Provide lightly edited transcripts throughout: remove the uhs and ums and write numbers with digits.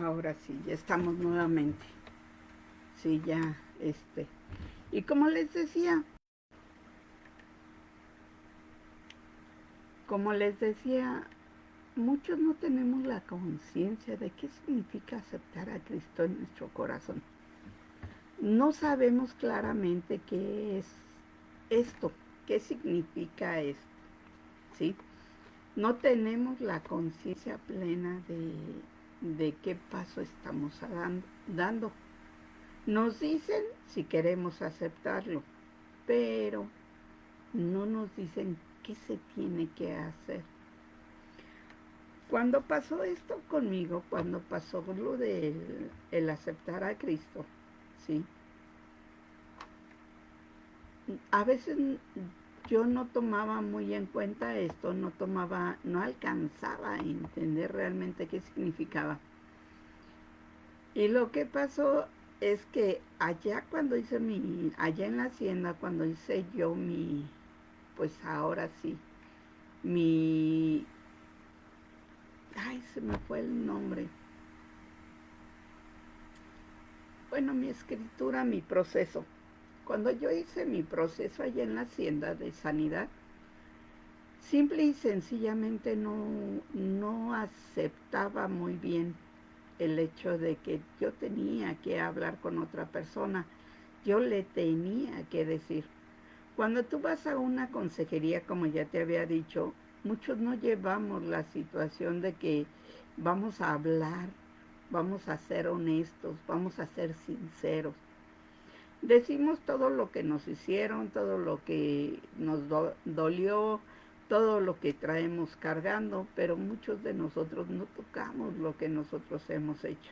Ahora sí, ya estamos nuevamente. Sí, ya, Y como les decía, muchos no tenemos la conciencia de qué significa aceptar a Cristo en nuestro corazón. No sabemos claramente qué es esto, qué significa esto, ¿sí? No tenemos la conciencia plena de qué paso estamos dando. Nos dicen si queremos aceptarlo, pero no nos dicen qué se tiene que hacer. Cuando pasó esto conmigo, cuando pasó lo del el aceptar a Cristo, ¿sí? A veces yo no tomaba muy en cuenta esto, no alcanzaba a entender realmente qué significaba. Y lo que pasó es que allá en la hacienda, cuando hice yo pues ahora sí, mi, ay, se me fue el nombre. Bueno, mi escritura, mi proceso. Cuando yo hice mi proceso allá en la hacienda de sanidad, simple y sencillamente no aceptaba muy bien el hecho de que yo tenía que hablar con otra persona, yo le tenía que decir. Cuando tú vas a una consejería, como ya te había dicho, muchos no llevamos la situación de que vamos a hablar, vamos a ser honestos, vamos a ser sinceros. Decimos todo lo que nos hicieron, todo lo que nos dolió, todo lo que traemos cargando, pero muchos de nosotros no tocamos lo que nosotros hemos hecho.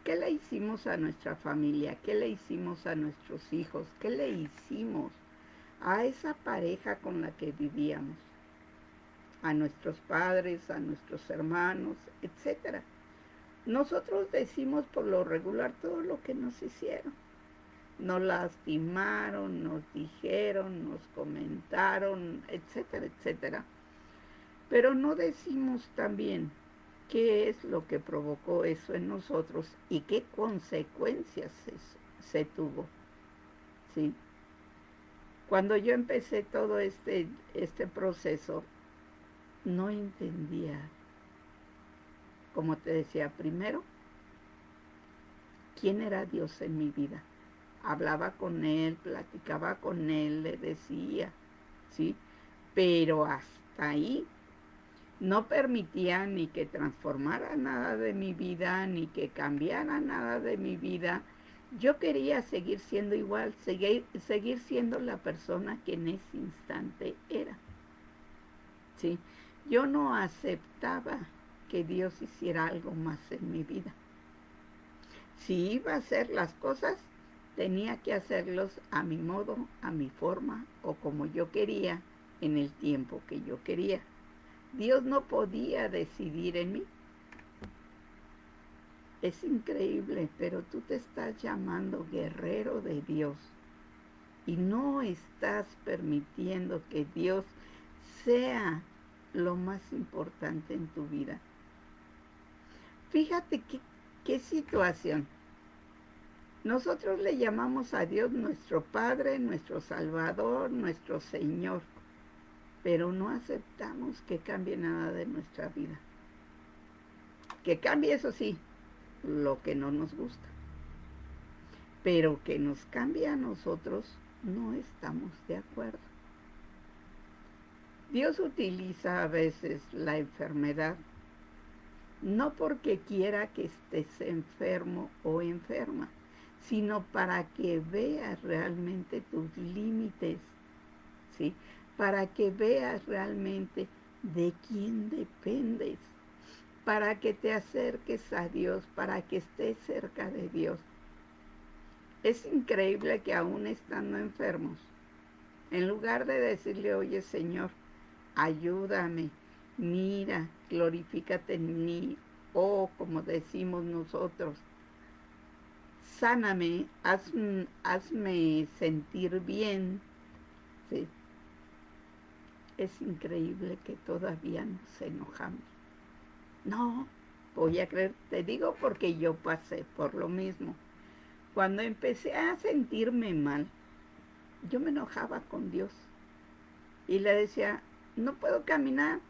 ¿Qué le hicimos a nuestra familia? ¿Qué le hicimos a nuestros hijos? ¿Qué le hicimos a esa pareja con la que vivíamos? A nuestros padres, a nuestros hermanos, etcétera. Nosotros decimos por lo regular todo lo que nos hicieron. Nos lastimaron, nos dijeron, nos comentaron, etcétera, etcétera. Pero no decimos también qué es lo que provocó eso en nosotros y qué consecuencias se tuvo. ¿Sí? Cuando yo empecé todo este proceso, no entendía, como te decía, primero, quién era Dios en mi vida. Hablaba con Él, platicaba con Él, le decía, ¿sí? Pero hasta ahí no permitía ni que transformara nada de mi vida, ni que cambiara nada de mi vida. Yo quería seguir siendo igual, seguir siendo la persona que en ese instante era. ¿Sí? Yo no aceptaba que Dios hiciera algo más en mi vida. Si iba a hacer las cosas, tenía que hacerlos a mi modo, a mi forma o como yo quería, en el tiempo que yo quería. Dios no podía decidir en mí. Es increíble, pero tú te estás llamando guerrero de Dios y no estás permitiendo que Dios sea lo más importante en tu vida. Fíjate qué situación. Nosotros le llamamos a Dios nuestro Padre, nuestro Salvador, nuestro Señor, pero no aceptamos que cambie nada de nuestra vida. Que cambie, eso sí, lo que no nos gusta, pero que nos cambie a nosotros, no estamos de acuerdo. Dios utiliza a veces la enfermedad, no porque quiera que estés enfermo o enferma, sino para que veas realmente tus límites, ¿sí? Para que veas realmente de quién dependes, para que te acerques a Dios, para que estés cerca de Dios. Es increíble que aún estando enfermos, en lugar de decirle, oye Señor, ayúdame, mira, glorifícate en mí, o como decimos nosotros, sáname, hazme sentir bien. Sí, es increíble que todavía nos enojamos. No, voy a creer. Te digo porque yo pasé por lo mismo. Cuando empecé a sentirme mal, yo me enojaba con Dios y le decía, no puedo caminar,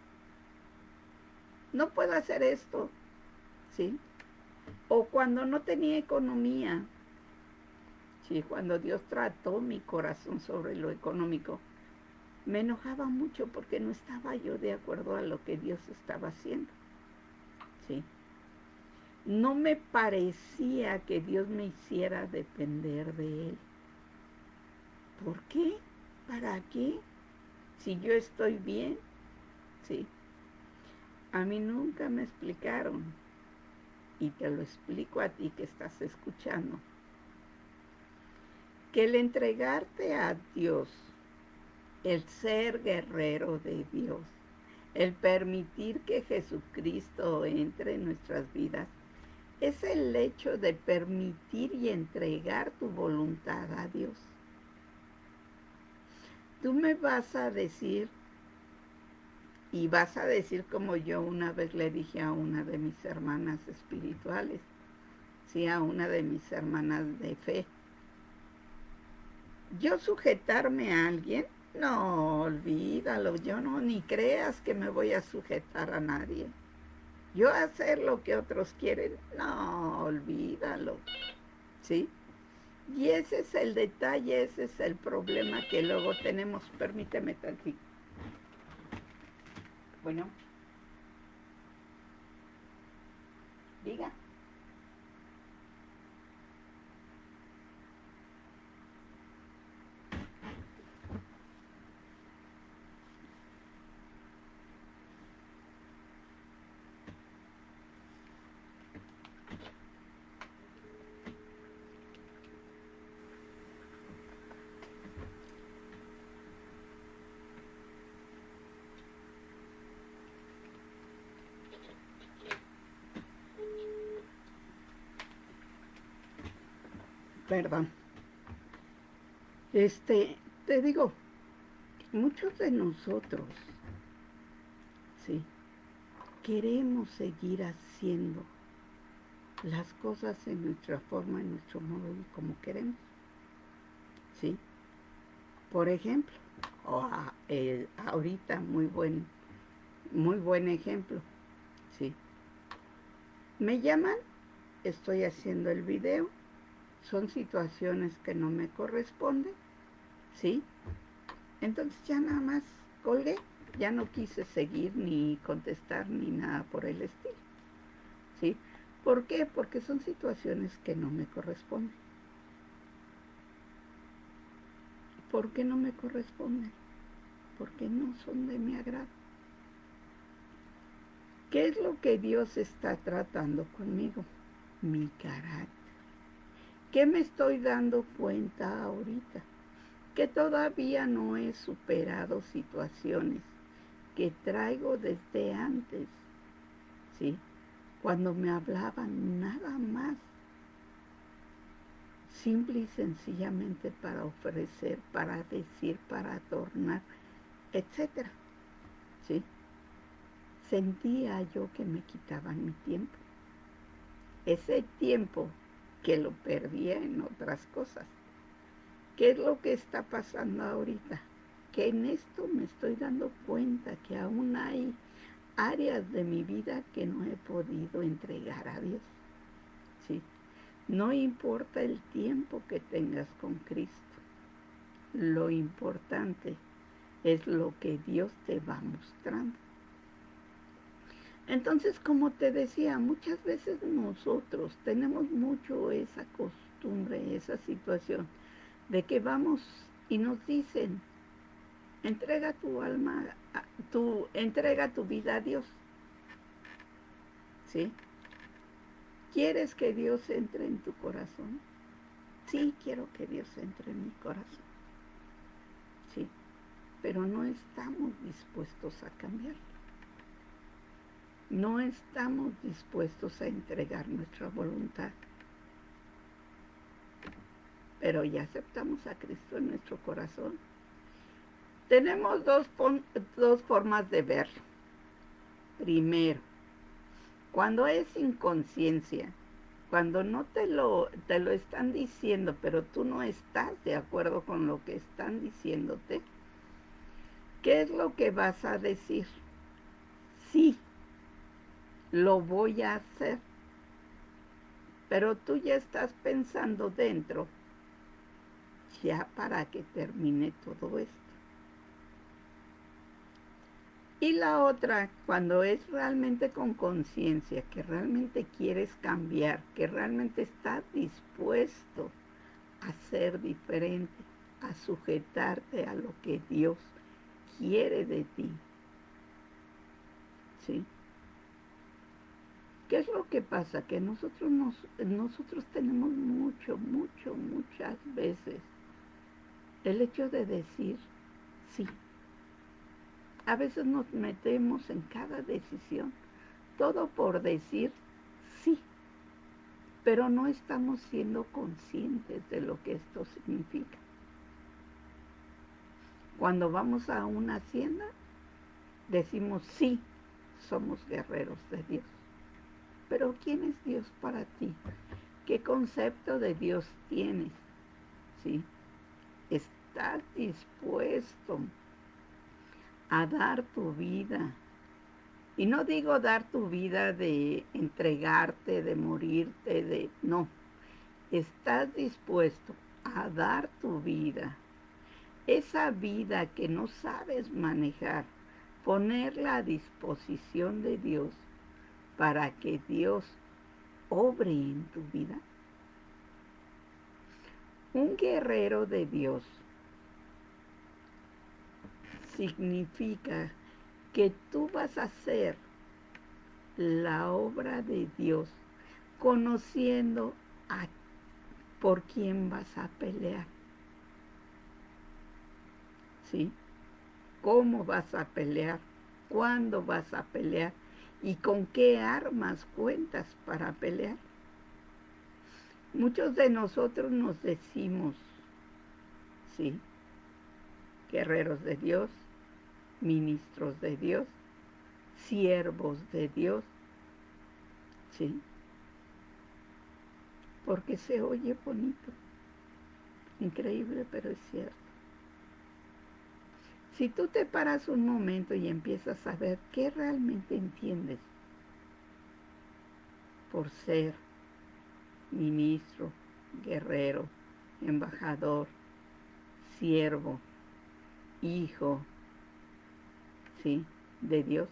no puedo hacer esto, ¿sí? O cuando no tenía economía, ¿sí? Cuando Dios trató mi corazón sobre lo económico, me enojaba mucho porque no estaba yo de acuerdo a lo que Dios estaba haciendo, ¿sí? No me parecía que Dios me hiciera depender de Él. ¿Por qué? ¿Para qué? Si yo estoy bien, ¿sí? A mí nunca me explicaron, y te lo explico a ti que estás escuchando, que el entregarte a Dios, el ser guerrero de Dios, el permitir que Jesucristo entre en nuestras vidas, es el hecho de permitir y entregar tu voluntad a Dios. Tú me vas a decir, y vas a decir como yo una vez le dije a una de mis hermanas espirituales, sí, a una de mis hermanas de fe, yo sujetarme a alguien, no, olvídalo, yo no, ni creas que me voy a sujetar a nadie. Yo hacer lo que otros quieren, no, olvídalo, ¿sí? Y ese es el detalle, ese es el problema que luego tenemos. Permíteme tantito. Bueno, diga. Perdón. Te digo, muchos de nosotros, sí, queremos seguir haciendo las cosas en nuestra forma, en nuestro modo y como queremos, ¿sí? Por ejemplo, ahorita muy buen ejemplo, ¿sí? Me llaman, estoy haciendo el video, son situaciones que no me corresponden, ¿sí? Entonces ya nada más colgué, ya no quise seguir ni contestar ni nada por el estilo, ¿sí? ¿Por qué? Porque son situaciones que no me corresponden. ¿Por qué no me corresponden? Porque no son de mi agrado. ¿Qué es lo que Dios está tratando conmigo? Mi carácter. ¿Qué me estoy dando cuenta ahorita? Que todavía no he superado situaciones que traigo desde antes, ¿sí? Cuando me hablaban nada más, simple y sencillamente para ofrecer, para decir, para adornar, etcétera, ¿sí? Sentía yo que me quitaban mi tiempo. Ese tiempo que lo perdía en otras cosas. ¿Qué es lo que está pasando ahorita? Que en esto me estoy dando cuenta que aún hay áreas de mi vida que no he podido entregar a Dios, ¿sí? No importa el tiempo que tengas con Cristo, lo importante es lo que Dios te va mostrando. Entonces, como te decía, muchas veces nosotros tenemos mucho esa costumbre, esa situación, de que vamos y nos dicen, entrega tu alma, entrega tu vida a Dios, ¿sí? ¿Quieres que Dios entre en tu corazón? Sí, quiero que Dios entre en mi corazón, sí, pero no estamos dispuestos a cambiarlo. No estamos dispuestos a entregar nuestra voluntad. Pero ya aceptamos a Cristo en nuestro corazón. Tenemos dos formas de verlo. Primero, Cuando es inconsciencia, cuando no te lo están diciendo, pero tú no estás de acuerdo con lo que están diciéndote, ¿qué es lo que vas a decir? Sí, lo voy a hacer, pero tú ya estás pensando dentro, ya para que termine todo esto. Y la otra, cuando es realmente con conciencia, que realmente quieres cambiar, que realmente estás dispuesto a ser diferente, a sujetarte a lo que Dios quiere de ti. ¿Sí? ¿Qué es lo que pasa? Que nosotros tenemos muchas veces el hecho de decir sí. A veces nos metemos en cada decisión, todo por decir sí, pero no estamos siendo conscientes de lo que esto significa. Cuando vamos a una hacienda, decimos sí, somos guerreros de Dios. Pero ¿quién es Dios para ti? ¿Qué concepto de Dios tienes? ¿Sí? ¿Estás dispuesto a dar tu vida? Y no digo dar tu vida de entregarte, de morirte, de... No, estás dispuesto a dar tu vida, esa vida que no sabes manejar, ponerla a disposición de Dios para que Dios obre en tu vida. Un guerrero de Dios significa que tú vas a hacer la obra de Dios conociendo a por quién vas a pelear. ¿Sí? ¿Cómo vas a pelear? ¿Cuándo vas a pelear? ¿Y con qué armas cuentas para pelear? Muchos de nosotros nos decimos, sí, guerreros de Dios, ministros de Dios, siervos de Dios, sí, porque se oye bonito, increíble, pero es cierto. Si tú te paras un momento y empiezas a ver qué realmente entiendes por ser ministro, guerrero, embajador, siervo, hijo, ¿sí?, de Dios,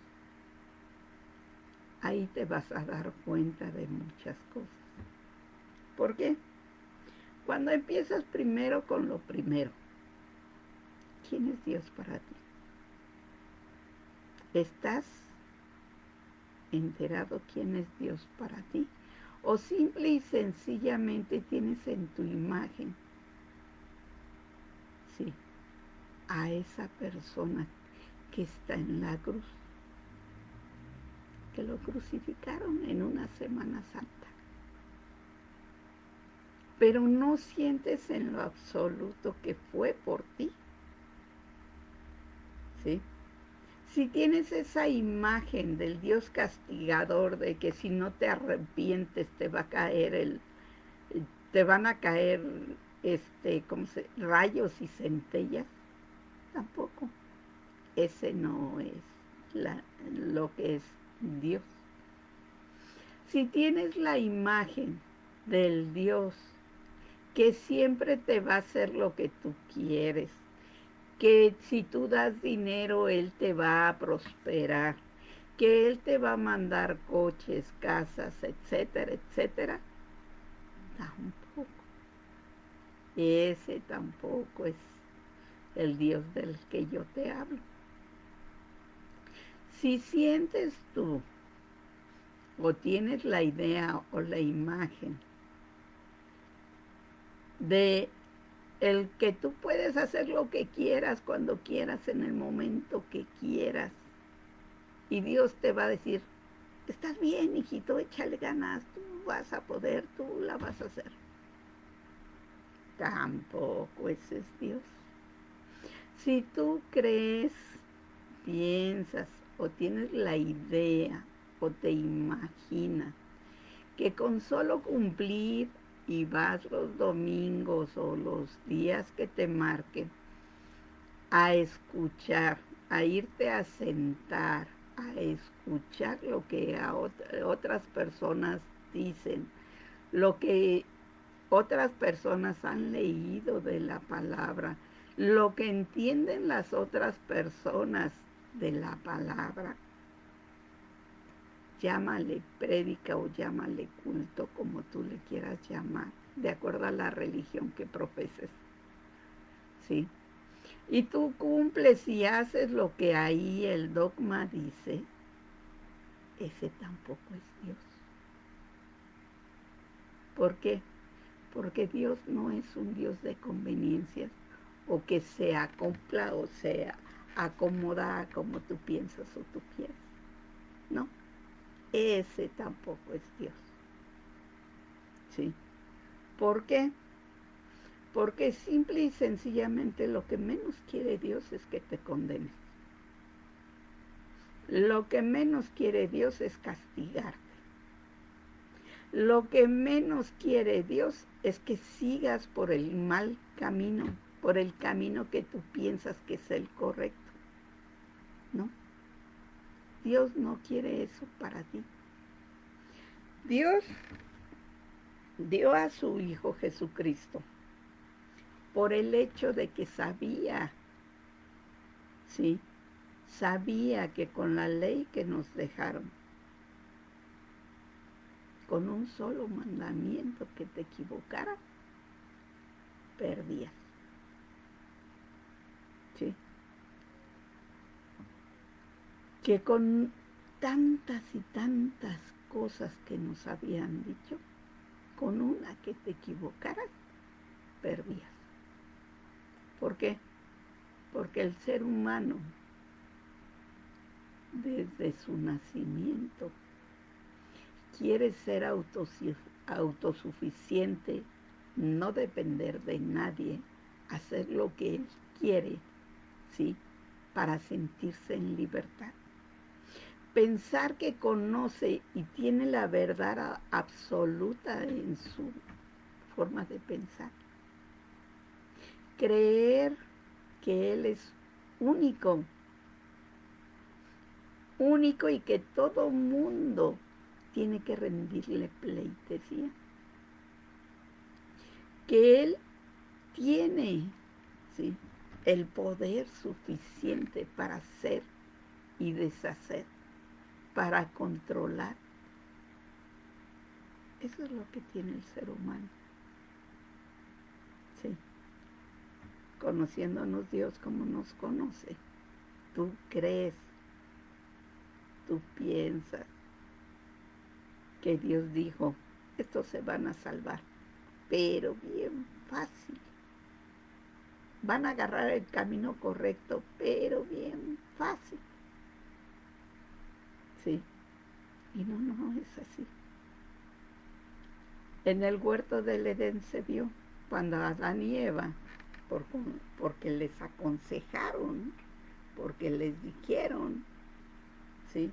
ahí te vas a dar cuenta de muchas cosas. ¿Por qué? Cuando empiezas primero con lo primero, ¿quién es Dios para ti? ¿Estás enterado quién es Dios para ti? ¿O simple y sencillamente tienes en tu imagen, sí, a esa persona que está en la cruz, que lo crucificaron en una Semana Santa? Pero no sientes en lo absoluto que fue por ti, ¿sí? Si tienes esa imagen del Dios castigador, de que si no te arrepientes te va a caer te van a caer rayos y centellas, tampoco. Ese no es lo que es Dios. Si tienes la imagen del Dios que siempre te va a hacer lo que tú quieres, que si tú das dinero, Él te va a prosperar, que Él te va a mandar coches, casas, etcétera, etcétera, tampoco. Ese tampoco es el Dios del que yo te hablo. Si sientes tú o tienes la idea o la imagen de el que tú puedes hacer lo que quieras, cuando quieras, en el momento que quieras, y Dios te va a decir, estás bien, hijito, échale ganas, tú vas a poder, tú la vas a hacer. Tampoco ese es Dios. Si tú crees, piensas o tienes la idea o te imaginas que con solo cumplir y vas los domingos o los días que te marquen a escuchar, a irte a sentar, a escuchar lo que otras personas dicen, lo que otras personas han leído de la palabra, lo que entienden las otras personas de la palabra. Llámale prédica o llámale culto, como tú le quieras llamar, de acuerdo a la religión que profeses. ¿Sí? Y tú cumples y haces lo que ahí el dogma dice, ese tampoco es Dios. ¿Por qué? Porque Dios no es un Dios de conveniencias o que se acopla o se acomoda como tú piensas o tú quieres. No, ese tampoco es Dios. ¿Sí? ¿Por qué? Porque simple y sencillamente lo que menos quiere Dios es que te condenes. Lo que menos quiere Dios es castigarte. Lo que menos quiere Dios es que sigas por el mal camino, por el camino que tú piensas que es el correcto. ¿No? Dios no quiere eso para ti. Dios dio a su Hijo Jesucristo por el hecho de que sabía, ¿sí? Sabía que con la ley que nos dejaron, con un solo mandamiento que te equivocara, perdías. ¿Sí? Que con tantas y tantas cosas que nos habían dicho, con una que te equivocaras, perdías. ¿Por qué? Porque el ser humano, desde su nacimiento, quiere ser autosuficiente, no depender de nadie, hacer lo que él quiere, ¿sí? Para sentirse en libertad. Pensar que conoce y tiene la verdad absoluta en su forma de pensar. Creer que él es único, único y que todo mundo tiene que rendirle pleitesía. Que él tiene, ¿sí?, el poder suficiente para hacer y deshacer, para controlar. Eso es lo que tiene el ser humano. Sí. Conociéndonos Dios como nos conoce, tú crees, tú piensas que Dios dijo, estos se van a salvar, pero bien fácil. Van a agarrar el camino correcto, pero bien fácil. Sí. Y no es así. En el huerto del Edén se vio cuando Adán y Eva, porque les aconsejaron, porque les dijeron, ¿sí?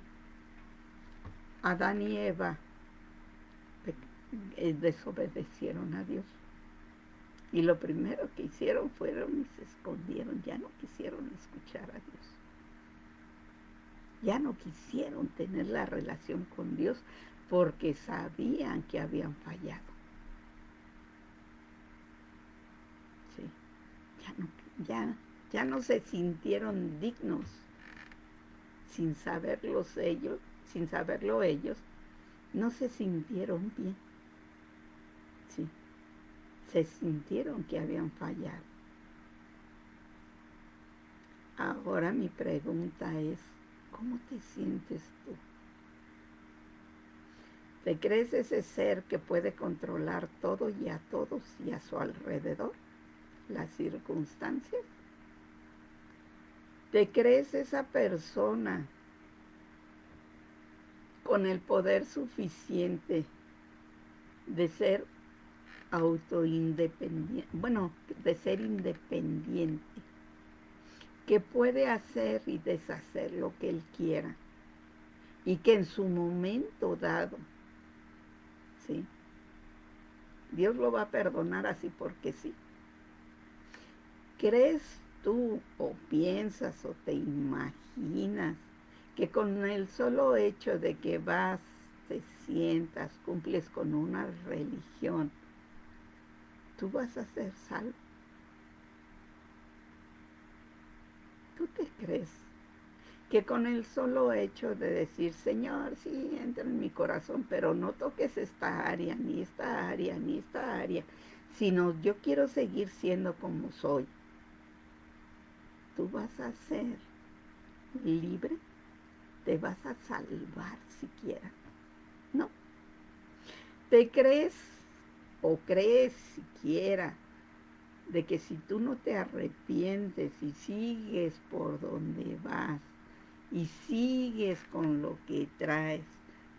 Adán y Eva desobedecieron a Dios. Y lo primero que hicieron fueron y se escondieron, ya no quisieron escuchar a Dios. Ya no quisieron tener la relación con Dios porque sabían que habían fallado. Sí. Ya no se sintieron dignos sin saberlo ellos, no se sintieron bien. Sí. Se sintieron que habían fallado. Ahora mi pregunta es, ¿cómo te sientes tú? ¿Te crees ese ser que puede controlar todo y a todos y a su alrededor? Las circunstancias. ¿Te crees esa persona con el poder suficiente de ser autoindependiente, de ser independiente, que puede hacer y deshacer lo que él quiera, y que en su momento dado, ¿sí? Dios lo va a perdonar así porque sí. ¿Crees tú o piensas o te imaginas que con el solo hecho de que vas, te sientas, cumples con una religión, tú vas a ser salvo? ¿Tú te crees que con el solo hecho de decir, Señor, sí, entra en mi corazón, pero no toques esta área, ni esta área, ni esta área, sino yo quiero seguir siendo como soy, tú vas a ser libre? ¿Te vas a salvar siquiera? No. ¿Te crees o crees siquiera de que si tú no te arrepientes y sigues por donde vas y sigues con lo que traes,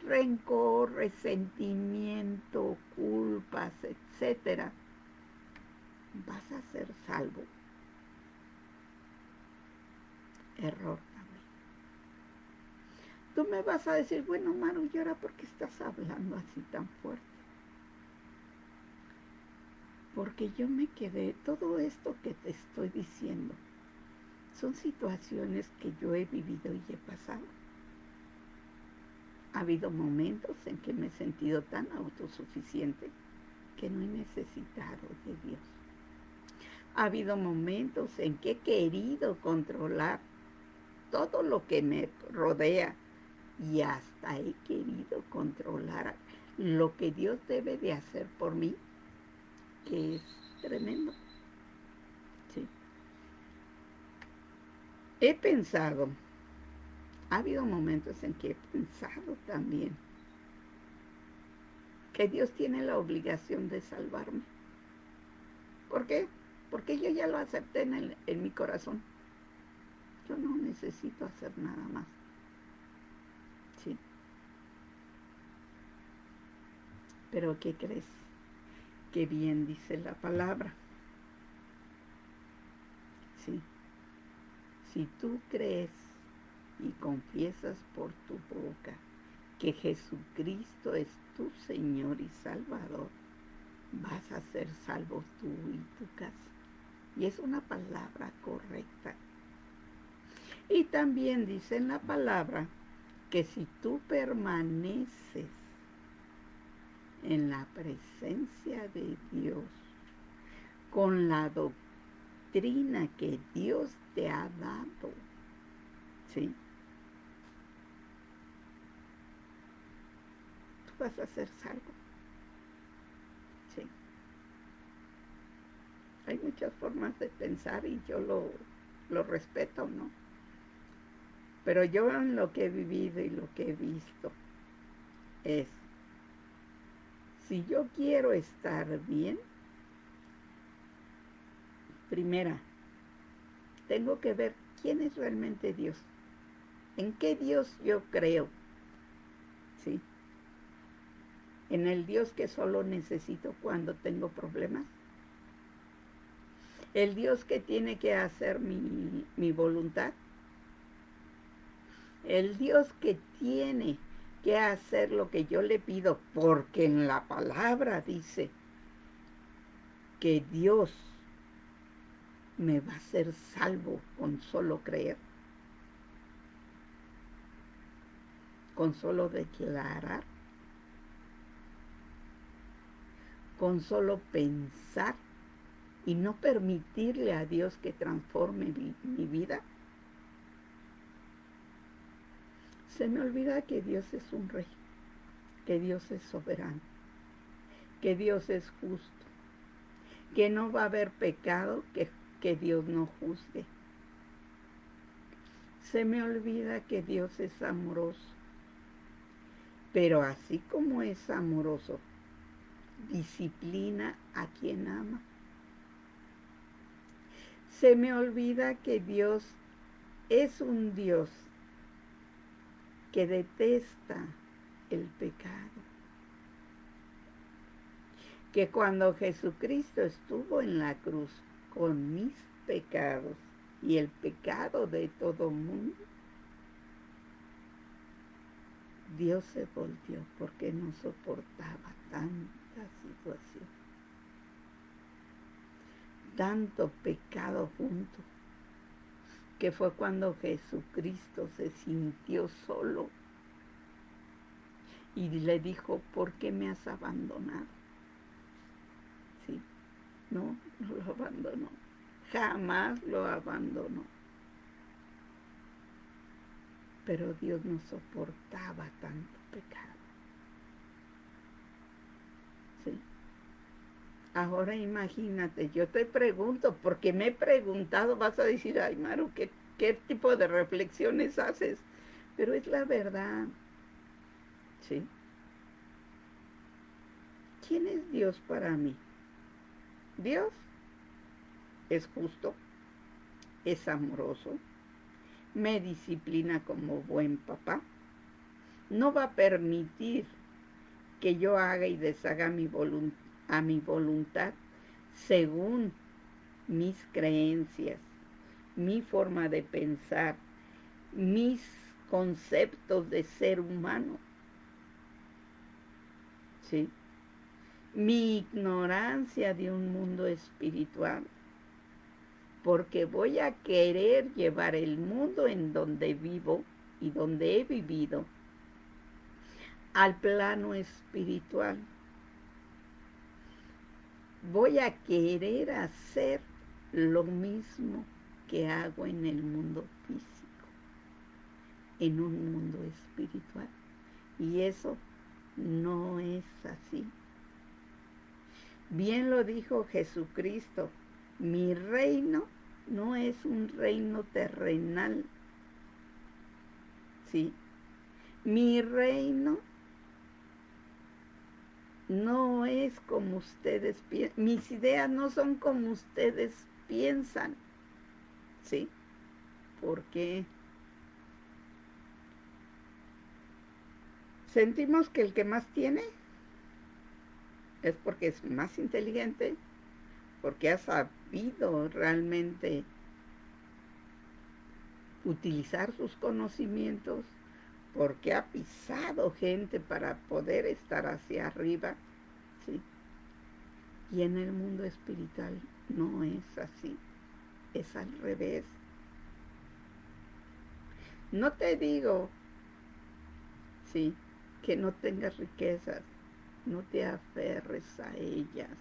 rencor, resentimiento, culpas, etcétera, vas a ser salvo? Error también. Tú me vas a decir, bueno, Maru, ¿y ahora por qué estás hablando así tan fuerte? Porque yo me quedé, todo esto que te estoy diciendo, son situaciones que yo he vivido y he pasado. Ha habido momentos en que me he sentido tan autosuficiente que no he necesitado de Dios. Ha habido momentos en que he querido controlar todo lo que me rodea y hasta he querido controlar lo que Dios debe de hacer por mí, que es tremendo. Sí. He pensado, ha habido momentos en que he pensado también que Dios tiene la obligación de salvarme. ¿Por qué? Porque yo ya lo acepté en mi corazón. Yo no necesito hacer nada más. Sí. Pero ¿qué crees? Qué bien dice la palabra. Sí. Si tú crees y confiesas por tu boca que Jesucristo es tu Señor y Salvador, vas a ser salvo tú y tu casa. Y es una palabra correcta. Y también dice en la palabra que si tú permaneces en la presencia de Dios, con la doctrina que Dios te ha dado, ¿sí? Tú vas a ser salvo. Sí. Hay muchas formas de pensar y yo lo respeto, ¿no? Pero yo en lo que he vivido y lo que he visto es, si yo quiero estar bien, primera, tengo que ver quién es realmente Dios. ¿En qué Dios yo creo? ¿Sí? ¿En el Dios que solo necesito cuando tengo problemas? ¿El Dios que tiene que hacer mi voluntad? ¿El Dios que tiene que hacer lo que yo le pido? Porque en la palabra dice que Dios me va a hacer salvo con solo creer, con solo declarar, con solo pensar y no permitirle a Dios que transforme mi vida. Se me olvida que Dios es un rey, que Dios es soberano, que Dios es justo, que no va a haber pecado que Dios no juzgue. Se me olvida que Dios es amoroso, pero así como es amoroso, disciplina a quien ama. Se me olvida que Dios es un Dios que detesta el pecado. Que cuando Jesucristo estuvo en la cruz con mis pecados y el pecado de todo mundo, Dios se volteó porque no soportaba tanta situación, tanto pecado junto, que fue cuando Jesucristo se sintió solo y le dijo, ¿por qué me has abandonado? Sí, no lo abandonó, jamás lo abandonó. Pero Dios no soportaba tanto pecado. Sí. Ahora imagínate, yo te pregunto, porque me he preguntado, vas a decir, ay Maru, ¿qué tipo de reflexiones haces? Pero es la verdad, ¿sí? ¿Quién es Dios para mí? Dios es justo, es amoroso, me disciplina como buen papá, no va a permitir que yo haga y deshaga a mi voluntad según mis creencias, mi forma de pensar, mis conceptos de ser humano, ¿sí? Mi ignorancia de un mundo espiritual, porque voy a querer llevar el mundo en donde vivo y donde he vivido al plano espiritual. Voy a querer hacer lo mismo que hago en el mundo físico, en un mundo espiritual. Y eso no es así. Bien lo dijo Jesucristo, mi reino no es un reino terrenal, ¿sí? Mi reino no es como ustedes piensan, mis ideas no son como ustedes piensan, ¿sí? Porque sentimos que el que más tiene es porque es más inteligente, porque ha sabido realmente utilizar sus conocimientos, porque ha pisado gente para poder estar hacia arriba, ¿sí? Y en el mundo espiritual no es así, es al revés. No te digo, sí, que no tengas riquezas, no te aferres a ellas,